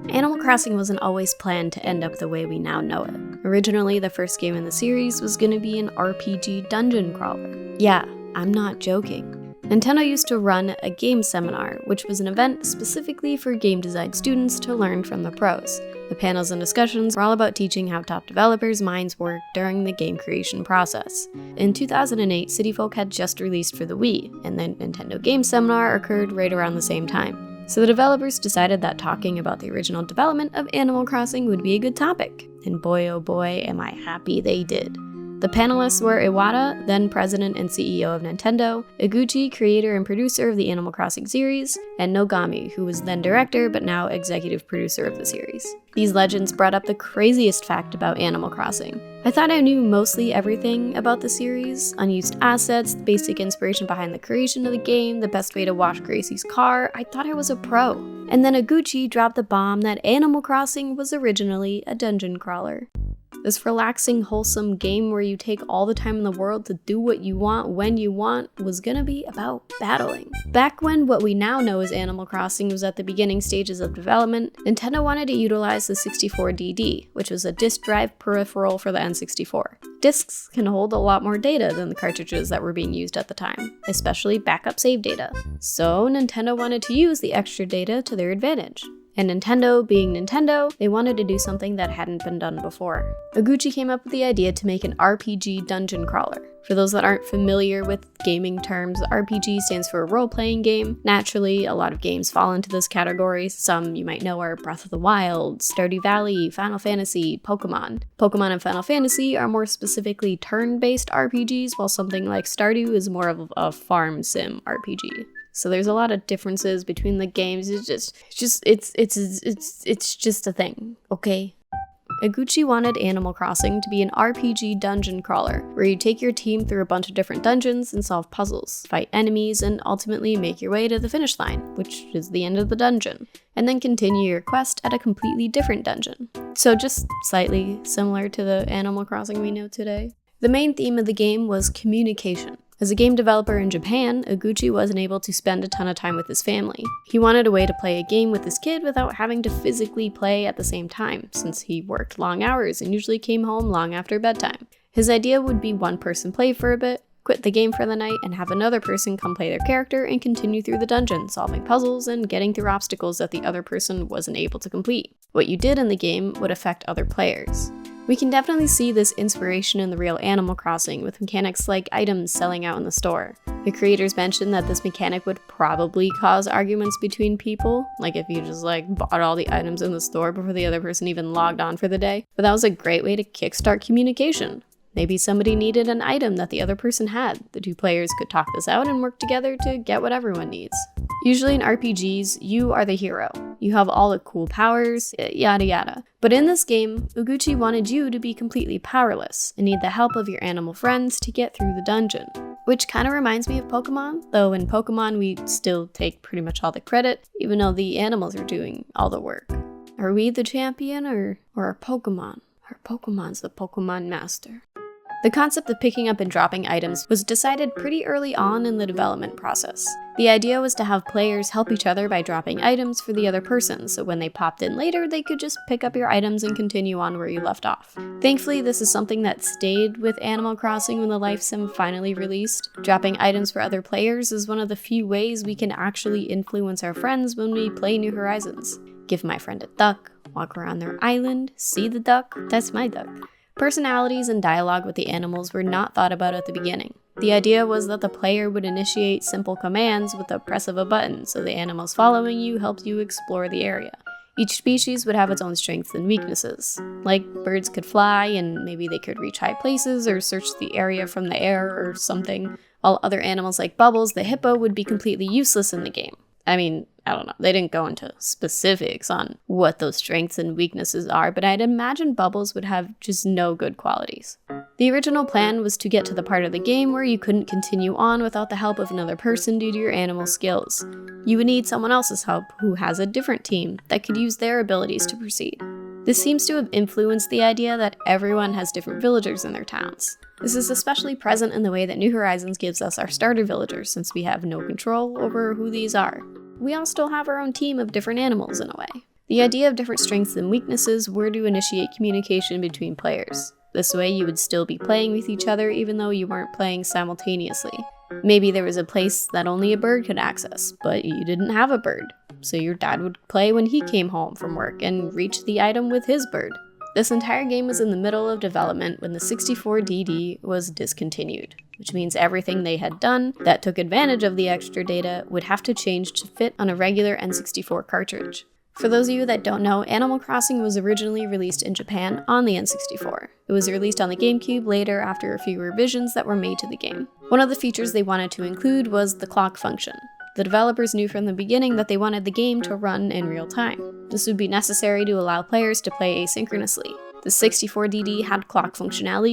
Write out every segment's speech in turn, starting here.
Animal Crossing wasn't always planned to end up the way we now know it. Originally, the first game in the series was going to be an RPG dungeon crawler. Yeah, I'm not joking. Nintendo used to run a game seminar, which was an event specifically for game design students to learn from the pros. The panels and discussions were all about teaching how top developers' minds work during the game creation process. In 2008, City Folk had just released for the Wii, and the Nintendo Game Seminar occurred right around the same time. So the developers decided that talking about the original development of Animal Crossing would be a good topic. And boy oh boy, am I happy they did. The panelists were Iwata, then president and CEO of Nintendo, Iguchi, creator and producer of the Animal Crossing series, and Nogami, who was then director but now executive producer of the series. These legends brought up the craziest fact about Animal Crossing. I thought I knew mostly everything about the series: unused assets, the basic inspiration behind the creation of the game, the best way to wash Gracie's car. I thought I was a pro. And then Iguchi dropped the bomb that Animal Crossing was originally a dungeon crawler. This relaxing, wholesome game where you take all the time in the world to do what you want when you want was gonna be about battling. Back when what we now know as Animal Crossing was at the beginning stages of development, Nintendo wanted to utilize the 64DD, which was a disk drive peripheral for the N64. Discs can hold a lot more data than the cartridges that were being used at the time, especially backup save data. So Nintendo wanted to use the extra data to their advantage. And Nintendo, being Nintendo, they wanted to do something that hadn't been done before. Iguchi came up with the idea to make an RPG dungeon crawler. For those that aren't familiar with gaming terms, RPG stands for a role-playing game. Naturally, a lot of games fall into this category. Some you might know are Breath of the Wild, Stardew Valley, Final Fantasy, Pokemon. Pokemon and Final Fantasy are more specifically turn-based RPGs, while something like Stardew is more of a farm sim RPG. So there's a lot of differences between the games. It's just a thing, okay? Iguchi wanted Animal Crossing to be an RPG dungeon crawler, where you take your team through a bunch of different dungeons and solve puzzles, fight enemies, and ultimately make your way to the finish line, which is the end of the dungeon, and then continue your quest at a completely different dungeon. So just slightly similar to the Animal Crossing we know today. The main theme of the game was communication. As a game developer in Japan, Iguchi wasn't able to spend a ton of time with his family. He wanted a way to play a game with his kid without having to physically play at the same time, since he worked long hours and usually came home long after bedtime. His idea would be one person play for a bit, quit the game for the night, and have another person come play their character and continue through the dungeon, solving puzzles and getting through obstacles that the other person wasn't able to complete. What you did in the game would affect other players. We can definitely see this inspiration in the real Animal Crossing, with mechanics like items selling out in the store. The creators mentioned that this mechanic would probably cause arguments between people, like if you just bought all the items in the store before the other person even logged on for the day. But that was a great way to kickstart communication. Maybe somebody needed an item that the other person had. The two players could talk this out and work together to get what everyone needs. Usually in RPGs, you are the hero. You have all the cool powers, yada yada. But in this game, Iguchi wanted you to be completely powerless and need the help of your animal friends to get through the dungeon. Which kind of reminds me of Pokemon, though in Pokemon we still take pretty much all the credit, even though the animals are doing all the work. Are we the champion or our Pokemon? Our Pokemon's the Pokemon master. The concept of picking up and dropping items was decided pretty early on in the development process. The idea was to have players help each other by dropping items for the other person, so when they popped in later, they could just pick up your items and continue on where you left off. Thankfully, this is something that stayed with Animal Crossing when the Life Sim finally released. Dropping items for other players is one of the few ways we can actually influence our friends when we play New Horizons. Give my friend a duck, walk around their island, see the duck, that's my duck. Personalities and dialogue with the animals were not thought about at the beginning. The idea was that the player would initiate simple commands with the press of a button, so the animals following you helped you explore the area. Each species would have its own strengths and weaknesses. Like birds could fly, and maybe they could reach high places or search the area from the air or something, while other animals like Bubbles, the hippo, would be completely useless in the game. I mean, I don't know, they didn't go into specifics on what those strengths and weaknesses are, but I'd imagine Bubbles would have just no good qualities. The original plan was to get to the part of the game where you couldn't continue on without the help of another person due to your animal skills. You would need someone else's help who has a different team that could use their abilities to proceed. This seems to have influenced the idea that everyone has different villagers in their towns. This is especially present in the way that New Horizons gives us our starter villagers, since we have no control over who these are. We all still have our own team of different animals in a way. The idea of different strengths and weaknesses were to initiate communication between players. This way you would still be playing with each other even though you weren't playing simultaneously. Maybe there was a place that only a bird could access, but you didn't have a bird, so your dad would play when he came home from work and reach the item with his bird. This entire game was in the middle of development when the 64DD was discontinued, which means everything they had done that took advantage of the extra data would have to change to fit on a regular N64 cartridge. For those of you that don't know, Animal Crossing was originally released in Japan on the N64. It was released on the GameCube later after a few revisions that were made to the game. One of the features they wanted to include was the clock function. The developers knew from the beginning that they wanted the game to run in real time. This would be necessary to allow players to play asynchronously. The 64DD had clock functionality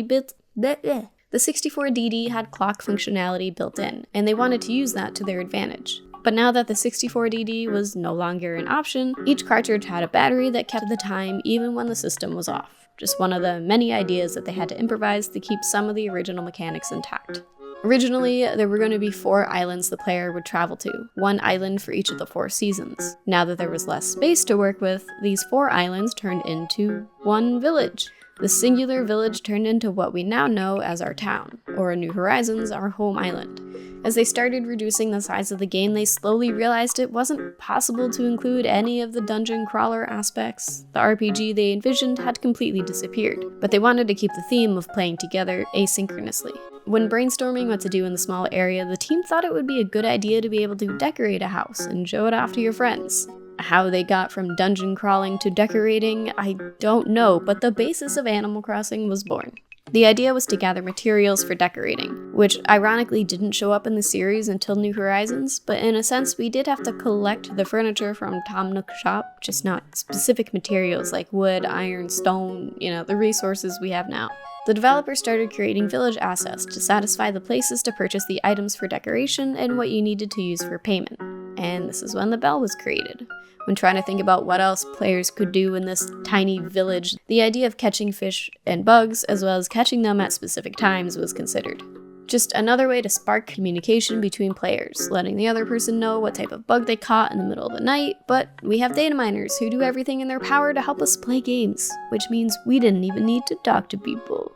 built in, and they wanted to use that to their advantage. But now that the 64DD was no longer an option, each cartridge had a battery that kept the time even when the system was off. Just one of the many ideas that they had to improvise to keep some of the original mechanics intact. Originally, there were going to be 4 islands the player would travel to, 1 island for each of the 4 seasons. Now that there was less space to work with, these 4 islands turned into 1 village. The singular village turned into what we now know as our town, or New Horizons, our home island. As they started reducing the size of the game, they slowly realized it wasn't possible to include any of the dungeon crawler aspects. The RPG they envisioned had completely disappeared, but they wanted to keep the theme of playing together asynchronously. When brainstorming what to do in the small area, the team thought it would be a good idea to be able to decorate a house and show it off to your friends. How they got from dungeon crawling to decorating, I don't know, but the basis of Animal Crossing was born. The idea was to gather materials for decorating, which ironically didn't show up in the series until New Horizons, but in a sense we did have to collect the furniture from Tom Nook's shop, just not specific materials like wood, iron, stone, the resources we have now. The developer started creating village assets to satisfy the places to purchase the items for decoration and what you needed to use for payment. And this is when the bell was created. When trying to think about what else players could do in this tiny village, the idea of catching fish and bugs, as well as catching them at specific times, was considered. Just another way to spark communication between players, letting the other person know what type of bug they caught in the middle of the night, but we have data miners who do everything in their power to help us play games, which means we didn't even need to talk to people.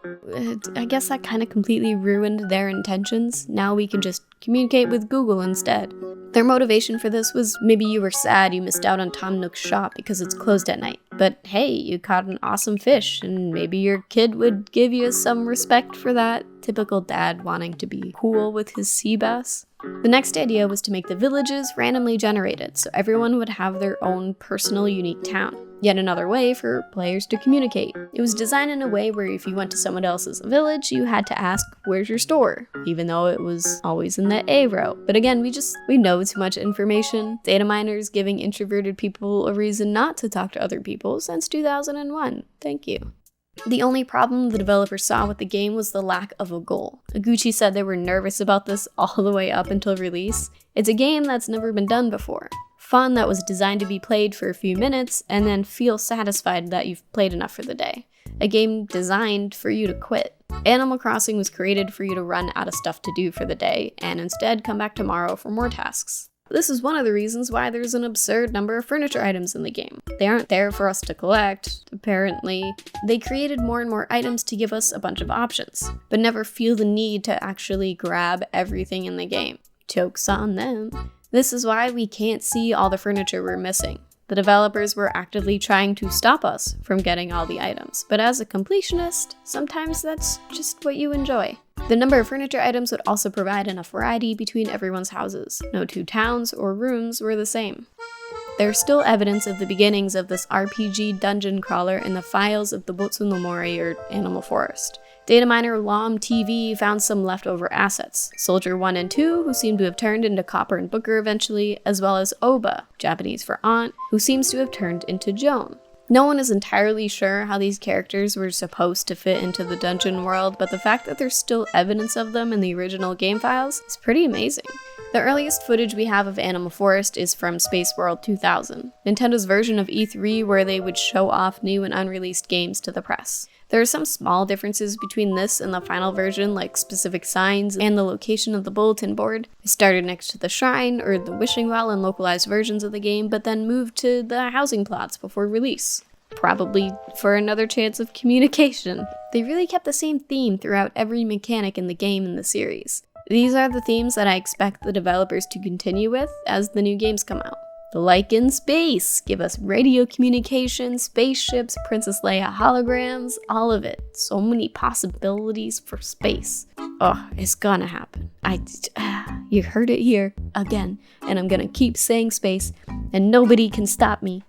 I guess that kind of completely ruined their intentions. Now we can just communicate with Google instead. Their motivation for this was maybe you were sad you missed out on Tom Nook's shop because it's closed at night. But hey, you caught an awesome fish, and maybe your kid would give you some respect for that. Typical dad wanting to be cool with his sea bass. The next idea was to make the villages randomly generated, so everyone would have their own personal unique town. Yet another way for players to communicate. It was designed in a way where if you went to someone else's village, you had to ask, where's your store? Even though it was always in the A row. But again, we know too much information. Data miners giving introverted people a reason not to talk to other people since 2001. Thank you. The only problem the developers saw with the game was the lack of a goal. Iguchi said they were nervous about this all the way up until release. It's a game that's never been done before. Fun that was designed to be played for a few minutes and then feel satisfied that you've played enough for the day. A game designed for you to quit. Animal Crossing was created for you to run out of stuff to do for the day and instead come back tomorrow for more tasks. This is one of the reasons why there's an absurd number of furniture items in the game. They aren't there for us to collect, apparently. They created more and more items to give us a bunch of options, but never feel the need to actually grab everything in the game. Joke's on them. This is why we can't see all the furniture we're missing. The developers were actively trying to stop us from getting all the items, but as a completionist, sometimes that's just what you enjoy. The number of furniture items would also provide enough variety between everyone's houses. No 2 towns or rooms were the same. There's still evidence of the beginnings of this RPG dungeon crawler in the files of the Botsunomori or Animal Forest. Data miner Lom TV found some leftover assets, Soldier 1 and 2, who seem to have turned into Copper and Booker eventually, as well as Oba, Japanese for aunt, who seems to have turned into Joan. No one is entirely sure how these characters were supposed to fit into the dungeon world, but the fact that there's still evidence of them in the original game files is pretty amazing. The earliest footage we have of Animal Forest is from Space World 2000, Nintendo's version of E3 where they would show off new and unreleased games to the press. There are some small differences between this and the final version, like specific signs and the location of the bulletin board. It started next to the shrine or the wishing well in localized versions of the game, but then moved to the housing plots before release. Probably for another chance of communication. They really kept the same theme throughout every mechanic in the game in the series. These are the themes that I expect the developers to continue with as the new games come out. Like in space, give us radio communication, spaceships, Princess Leia holograms, all of it. So many possibilities for space. Oh, it's gonna happen. You heard it here again, and I'm gonna keep saying space, and nobody can stop me.